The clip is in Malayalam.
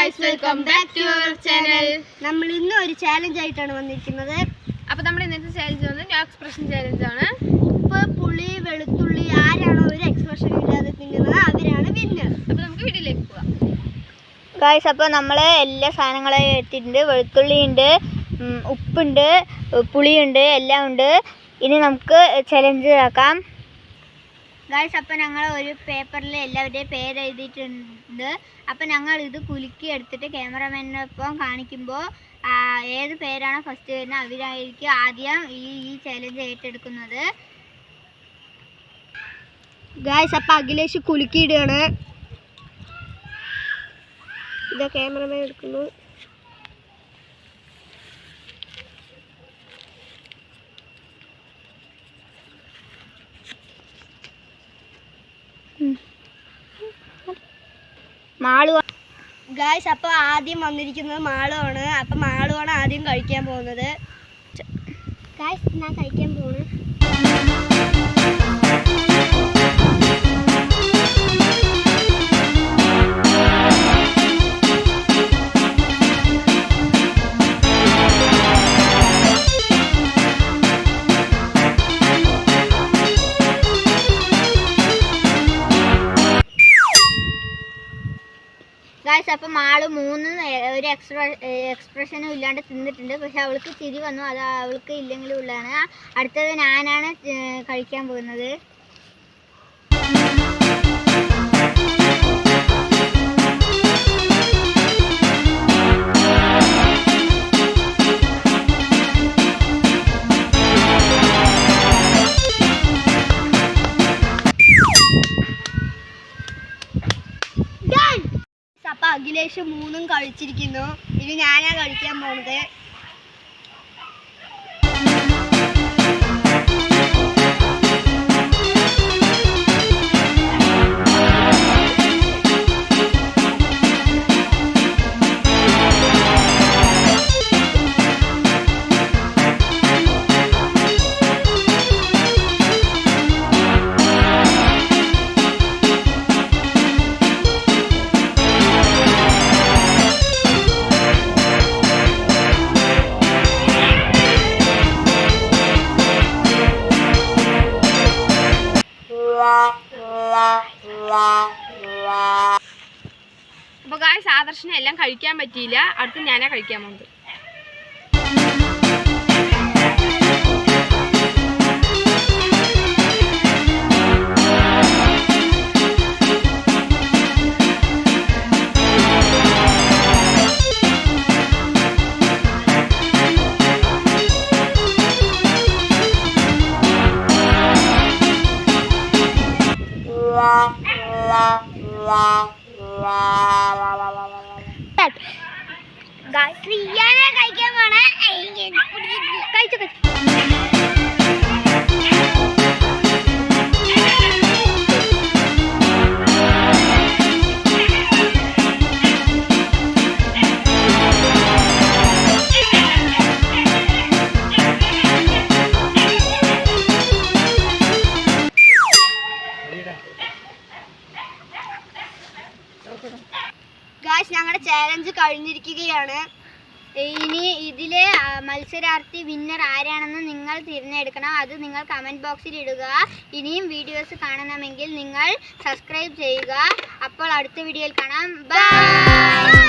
guys, welcome back to our channel. നമ്മൾ ഇന്ന് ഒരു ചാലഞ്ച് ആയിട്ടാണ് വന്നിരിക്കുന്നത്. അപ്പോൾ നമ്മൾ ഇന്നത്തെ ചാലഞ്ച് വന്ന് ന്യൂ എക്സ്പ്രഷൻ ചാലഞ്ച് ആണ്. ഉപ്പ്, പുളി, വെളുത്തുള്ളി ആരാണോ ഒരു എക്സ്പ്രഷൻ ഇല്ലാതെ തിന്നുന്നത് അവരാണ് വിന്നർ. അപ്പോൾ നമുക്ക് വീഡിയോയിലേക്ക് പോകാം. ഗായ്സ്, അപ്പോൾ നമ്മൾ എല്ലാ സാധനങ്ങളും എടുത്തിട്ടുണ്ട്. വെളുത്തുള്ളി ഉണ്ട്, ഉപ്പുണ്ട്, പുളിയുണ്ട്, എല്ലാം ഉണ്ട്. ഇനി നമുക്ക് ചലഞ്ച് ആക്കാം. ഗായ്സ്, അപ്പോൾ ഞങ്ങൾ ഒരു പേപ്പറിൽ എല്ലാവരുടെയും പേര് എഴുതിയിട്ടുണ്ട്. അപ്പോൾ ഞങ്ങൾ ഇത് കുലുക്കി എടുത്തിട്ട് ക്യാമറമാനൊപ്പം കാണിക്കുമ്പോൾ ഏത് പേരാണ് ഫസ്റ്റ് വരുന്നത് അവരായിരിക്കും ആദ്യം ഈ ചലഞ്ച് ഏറ്റെടുക്കുന്നത്. ഗായ്സ്, അപ്പോൾ അഖിലേഷ് കുലുക്കിയിടുകയാണ്. ഇതാ ക്യാമറമാൻ എടുക്കുന്നു. മാളു. ഗായ്സ്, അപ്പോൾ ആദ്യം വന്നിരിക്കുന്നത് മാളുവാണ്. അപ്പോൾ മാളുവാണ് ആദ്യം കഴിക്കാൻ പോകുന്നത്. ഗായ്സ്, ഞാൻ കഴിക്കാൻ പോകുന്നു. ഗായ്സ്, അപ്പോൾ മാള് ഒരു എക്സ്പ്രഷനും ഇല്ലാണ്ട് തിന്നിട്ടുണ്ട്. പക്ഷെ അവൾക്ക് ചിരി വന്നു, അത് അവൾക്ക് ഇല്ലെങ്കിലും ഉള്ളതാണ്. അടുത്തത് ഞാനാണ് കഴിക്കാൻ പോകുന്നത്. അപ്പോൾ അഖിലേഷ് 3 കഴിച്ചിരിക്കുന്നു. ഇനി ഞാനാ കഴിക്കാൻ പോകുന്നത്. അപ്പോൾ ഗായ്സ്, ആദർശിനെ എല്ലാം കഴിക്കാൻ പറ്റിയില്ല. അടുത്ത് ഞാനാ കഴിക്കാൻ പോകുന്നത്. കഴിക്കാൻ പോണേ. കഴിച്ചു. ഗായ്സ്, ഞങ്ങളുടെ ചാലഞ്ച് കഴിഞ്ഞിരിക്കുകയാണ്. ഇനി ഇതിലെ മത്സരാർത്ഥി വിന്നർ ആരാണെന്ന് നിങ്ങൾ തിരഞ്ഞെടുക്കണം. അത് നിങ്ങൾ കമൻറ്റ് ബോക്സിൽ ഇടുക. ഇനിയും വീഡിയോസ് കാണണമെങ്കിൽ നിങ്ങൾ സബ്സ്ക്രൈബ് ചെയ്യുക. അപ്പോൾ അടുത്ത വീഡിയോയിൽ കാണാം. ബൈ.